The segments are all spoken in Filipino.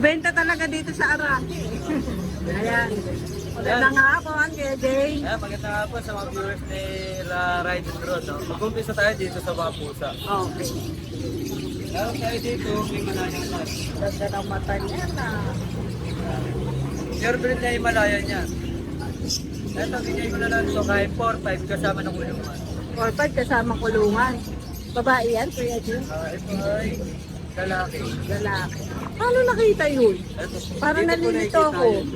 Mabenta talaga dito sa Araki. Ayan. Magandang hapon, KJ. Magandang hapon sa mga viewers ni Ride and Road. No? Mag-umpisa tayo dito sa mga pusa. Okay. Meron tayo dito, may malayang mat. Ganda ng mata niya na. Pure breed na Himalaya niya. Ito, bigay ko na lang ito kahit 4-5 kasama ng kulungan. 4-5 kasama kulungan. Babae yan, Kuya Jim? Ito ay lalaki. Lalaki. Paano nakita yun? Ito, Parang dito ko nalilito nakikita ako. yun.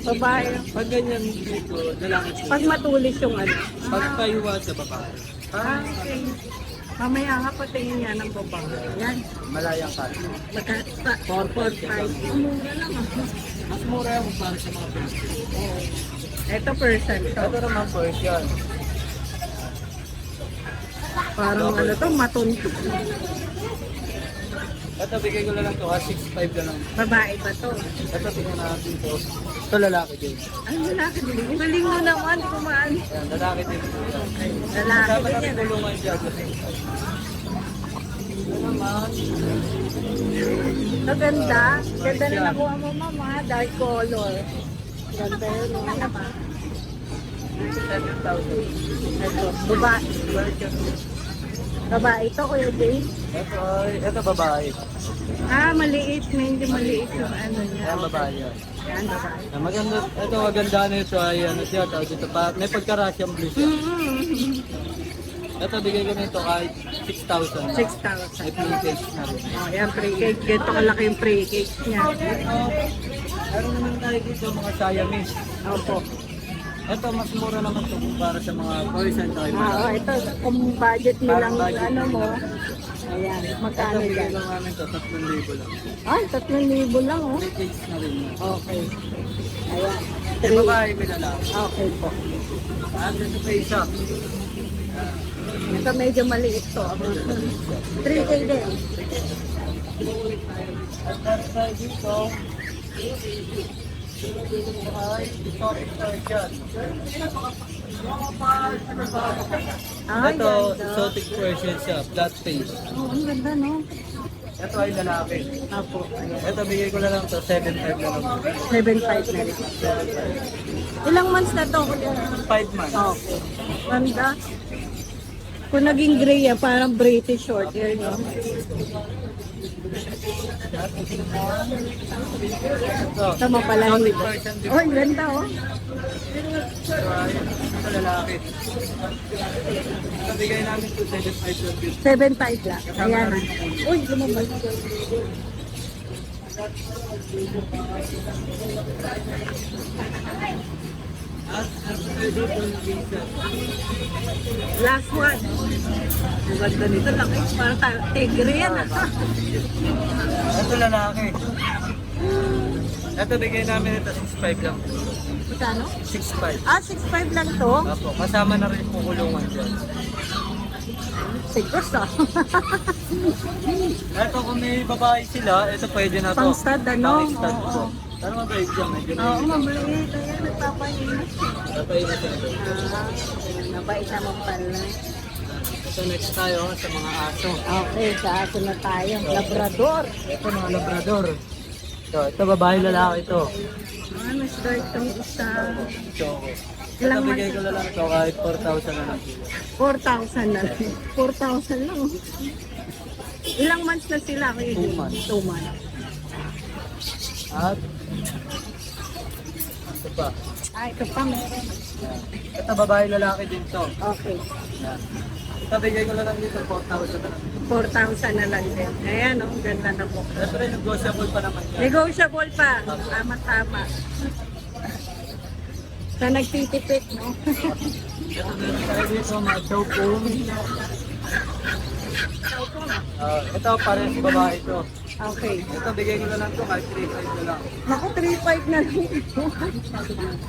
Babae. Pag ganyan dito, lalaki po. Pag matulis yung ano. Pag payuwa sa babae. Okay. Mamaya nga patingin niya ng babae. Yan. Malayang kat. 4-4-5. Mura lang ako. Mas mura yung para sa mga person. Ito person to. Ito naman Persian. Parang ano to, matunto. Ito, bigay ko na lang ito, 6'5 na lang. Babae ba to? Ito, tingnan natin ito. Ito, lalaki din. Ay, lalaki din. Galing mo naman, kumaan. Ayan, lalaki din. Lalaki Kasama din natin yan. tulungan siya. Kasi, ito naman, Maganda. Ganda na nakuha mo, mama. Dark color. Ganda yun. Ano ba? 7,000. Ito, babae. Babae ito, Kuya Jay. Ito babae. Ah, maliit. Medyo maliit yung ano niya. Ayan, babae yan. Yan, babae. Maganda, ito, maganda na ito ay ano siya, tawag dito pa, may pagka-Russian blue siya. Ito, bigay ko na ito kahit 6,000. 6,000. May pre-cage na rin. Oh, yan, pre-cake. Ganito kalaki yung pre-cake niya. Meron naman tayo dito mga Siamese. Opo. Ito, mas mura naman ito kumpara sa mga Persian tayo. Ah, ito, kung budget nilang ano mo, ayan, Ito, magkano bigay yan? lang namin ito, 3,000 lang. Ay, 3,000 lang, oh. Pre-cage na rin yan. Okay. Ayan. May babae, may lalaki. Okay po. Ito pa isa. Ito medyo maliit to. 3K din. At meron tayo dito, ay exotic Persian. Ay, Ito, ganda. exotic Persian siya, flat face. Oh, ang ganda, no? Ito ay lalaki. Apo. Ito, bigay ko na lang ito, 7,500 na lang. 7.5 na rin. Ilang months na to? 5 months. Okay. Ganda. Kung naging gray yan, parang British short hair, no? Ito, Tama pala. exotic Persian din. Oh, ang ganda, oh. Ito ay ito lalaki. Ito, bigay namin ito, 7,500. 7.5 lang. Ayan. Uy, lumabas. At ito dito, Vincent. Last one. Ang ganda nito. Laki. Parang tigre yan, ah. Ito lalaki. Ito, bigay namin ito, 6,500 lang. Magkano? 6,500. Ah, 6.5 lang to. Apo, kasama na rin po kulungan dyan. Sigos, ah. Ito kung may babae sila, ito pwede na to. Pang stud, ano? Pang stud Oo. to. Pero mabait dyan, medyo Oo, mabait. Ayan, nagpapahinit. Napainit na ito. Ah, mabait naman pala. Ito next tayo sa mga aso. Okay, sa aso na tayo. Labrador. Ito mga labrador. Ito babae lalaki ito. Ah, mas dark tong isa. Choco. Ito Ilang bigay months? ko na lang ito kahit 4,000 na lang. 4,000 na lang. 4,000 lang. Oh. Ilang months na sila? 2 months. 2 months. At ito pa. Ah, ito pa meron. Ito babae lalaki din to. Okay. Yan. Ito bigay ko na lang dito 4,000 na lang. 4,000 na lang din. Ayan, oh, ganda na po. Siyempre negotiable pa naman yan. Negotiable pa. Tama-tama. Sa nagtitipid, no? Ito din tayo dito mga choco. Ito parehas babae ito. Okay. Ito bigay ko na lang to kahit 3,500 na lang. Naku, 3,500 na lang ito.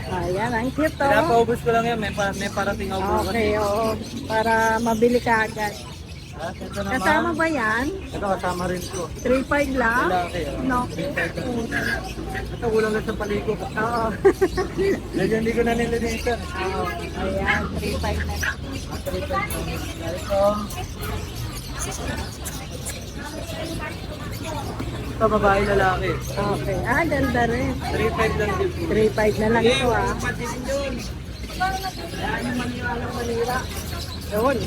Ayan, ang cute, oh. Pinapaubos ko lang yan, may parating ako bukas. Okay, oo. Para mabili ka agad. At ito naman, Kasama ba yan? ito kasama rin to. 3,500 lang? Lalaki, No. 3,500 lang. Ito kulang na sa paligo. Oo. Medyo hindi ko na nilinisan. Oo. Ayan, 3,500 na lang. Ito, Ito, babae, lalaki. Okay. Ganda rin. 3.5 lang din. 3.5 na lang ito Pati din yun. Yun.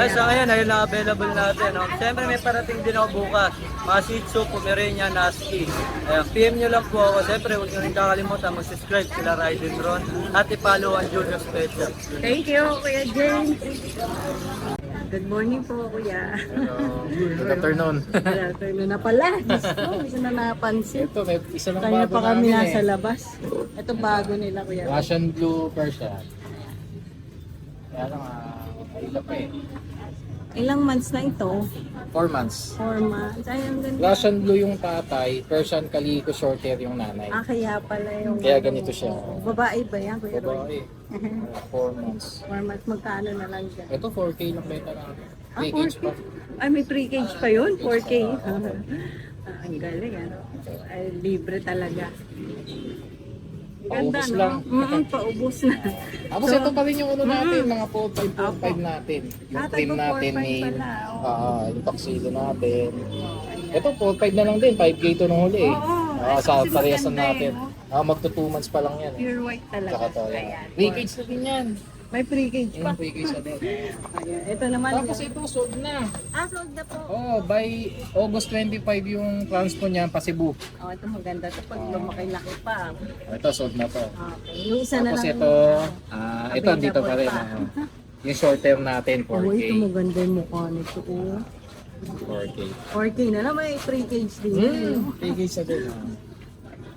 Sa ngayon, ayun na available natin. No? Siyempre, may parating din ako bukas. Mga Shih Tzu, Pomeranian, Husky. Ayan, PM nyo lang po ako. Siyempre, huwag nyo rin kakalimutan mag-subscribe sila Raiden Ron at i-follow ang Julio Special. Thank you, Kuya James. Good morning po, Kuya. Good afternoon. Good afternoon na pala. Diyos ko, hindi ko na napansin. Ito, may isa lang Kanya bago pa kami namin nasa labas. Ito bago nila, Kuya. Russian Blue Persian. Kaya lang, mahila pa eh. Ilang months na ito? 4 months. 4 months. Ay, ang ganda. Russian Blue yung tatay, Persian Calico short hair yung nanay. Kaya pala yung... Kaya ganito siya. Babae ba yan, Kuya Roy? Babae. 4 months. 4 months, magkano na lang dyan? Ito 4K lang benta natin. 4K? 3K pa. Ay, may pre-cage pa yun? 4K? Ang galing, ano? Ay, libre talaga. Ganda, Paubos no? lang. Paubos na. Tapos ito pa rin yung ano natin, mga 4.5 natin. Yung Ah, trim tayo natin, 4.5 may pala, oo. yung tuxedo natin. Ayan. Ito 4.5 na lang din, 5K to nung huli eh. Oo, Sa kasi parehasan maganda natin. Magto 2 months pa lang yan. Pure white talaga. Tsaka to, yan. Ayan. Pre-cage na din yan. May pre-cage pa. Yung pre-cage na din. Ayan. Ito naman. Tapos ito, sold na. Sold na po. Oh, by August 25 yung transpo niyan pa Cebu. Ito maganda to pag lumaki-laki pa. Ito, sold na to. Okay. Yung isa na Tapos lang. ito, ito dito pa rin. Yung short term natin, 4K. Ito maganda yung mukha nito. 4K. 4K na lang. May pre-cage din yun. Pre-cage na din.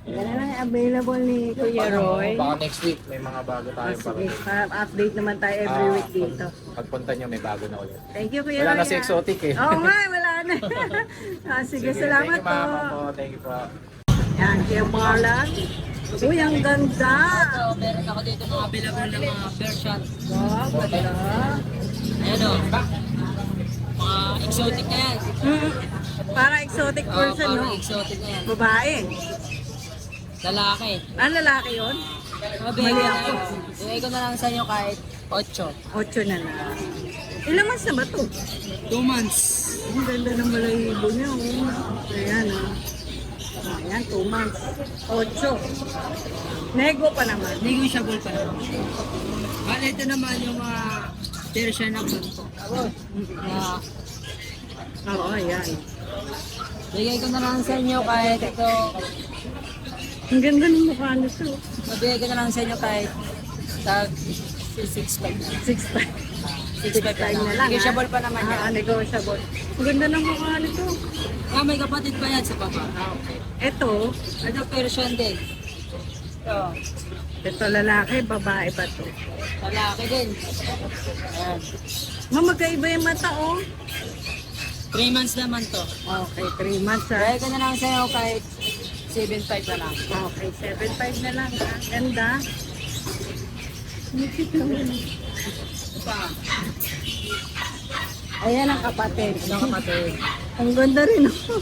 Yan na lang available ni Kuya Roy. Baka next week may mga bago tayo pa Sige, rin. update naman tayo every week dito. Pagpunta nyo, may bago na ulit. Thank you, Kuya Wala Roy. na si Exotic eh. Oo nga, wala na. Sige, salamat thank you, po. mama po. Thank you po. Yan, Kuya Marlon. Uy, ang ganda. Meron ako dito mga available ng mga version. Wow, ganda. Ayan o. Mga exotic na yan. Para exotic person, no? exotic na yan. Babae. Lalaki. Lalaki yun? Mabigay Mali na ako. Bigay ko na lang sa inyo kahit 8. 8 na lang. Ilang months na ba to? 2 months. Ang ganda ng balahibo niya, oh. Ayan, oh. Ayan, 2 months. 8. Nego pa naman. Negotiable pa naman. Bale, ito naman yung mga Persian na bunto. Oo, ayan. Bigay ko na lang sa inyo kahit ito. Ang ganda ng mukha nito. Mabigay ko na lang sa inyo kahit sa 6.5 na lang. 6'5". 6.5 na lang. Negotiable pa naman yan. Negotiable. Ang ganda ng mukha nito. May kapatid pa yan sa baba. Ito, Ito Persian din. Ito. ito lalaki, babae pa to. Lalaki din. Ayan. Magkaiba yung mata, oh. 3 months naman to. Okay, 3 months, ha. Bigay ko na lang sa inyo kahit 7.5 na lang. Okay, 7'5" na lang, ha. Ganda. Ito pa. Ayan ang kapatid. Ito kapatid. Ang ganda rin, oh.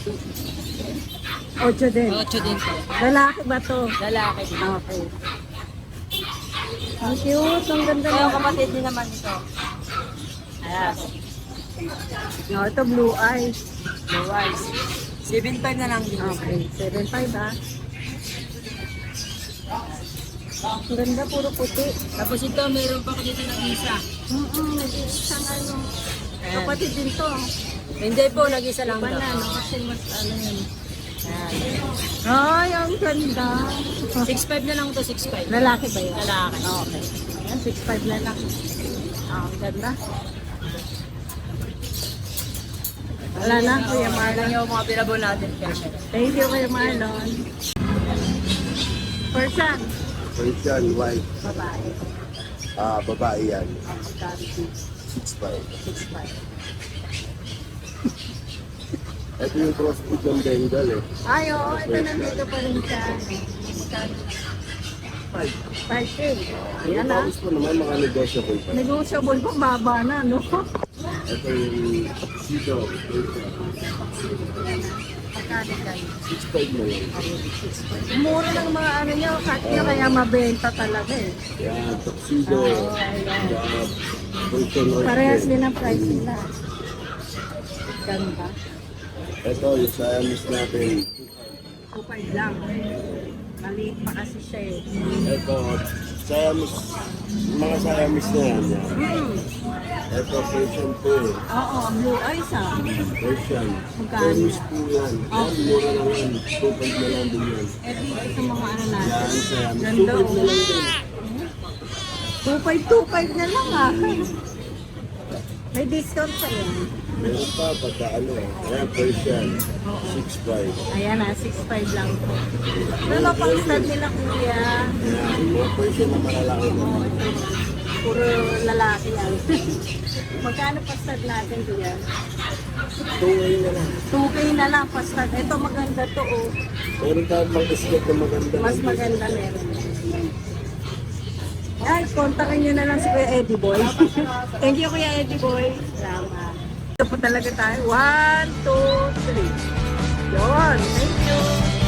8 din. 8 din to. Lalaki ba to? Lalaki din. Okay. Ang cute, ang ganda Ito ng kapatid din naman ito. Ayan. No, ito blue eyes. Blue eyes. 7.5 na lang din. Okay, 7'5", ha. Ang ganda, puro puti. Tapos ito, meron pa ko dito ng isa. Nag-iisang ano. Ayan. Kapatid din to. Hindi po, nag-isa lang Iba to. na, no? Kasi mas ano yun. Ayan. Ay, ang ganda. 6.5 na lang to, 6.5. Lalaki ba yun? Lalaki. Okay. Ayan, 6'5" na lang. Ang ganda. Wala na, Kuya Marlon Marlon. yung mga available natin. Persian. Thank you, Kuya Marlon. Persian. Persian white. Babae. Babae yan. Magkano dito? 6'5". 6'5". Ito yung crossbreed ng Bengal eh. Ay, oo. Ito nandito pa rin siya. Magkano? 5K. Ayan, ha. Tapos po naman mga negotiable pa. Negotiable pa, baba na, no? Ito yung tuxedo. Magkano yan? 6'5" na yun. Mura ng mga ano nyo, cut nyo, kaya mabenta talaga eh. Yan, tuxedo. Oo, ayan. Persian white. Parehas din ang price nila. Ganda. Ito, yung Siamese natin. 2.5 lang. Maliit pa kasi siya eh. Ito, Siamese. Mga Siamese na yan. Ito, Persian po eh. Oo, blue eyes ah. Persian. Magkano? Siamese po yan. Yan, mura lang yan. 2.5 na lang din yan. Eh dito mga ano Yan, natin. Siamese. Ganda 2.5 na oh. lang din. 2.5 na lang ah. May discount pa yan. Meron pa, pagka ano eh. Ayan, Persian. 6.5. Ayan ah, 6.5 lang po. Ano pang stud nila kuya? Ayan, mga Persian na malalaki. Oo, ito. Puro lalaki yan. Magkano pa stud natin kuya? 2 ngayon na lang. 2K na lang pa stud. Ito maganda to oh. Meron tayong mga islet na maganda. Mas maganda meron. Ay, kontakin nyo na lang si Kuya Eddie Boy. Thank you Kuya Eddie Boy. Salamat. Ito po talaga tayo. 1, 2, 3. Yun. Thank you.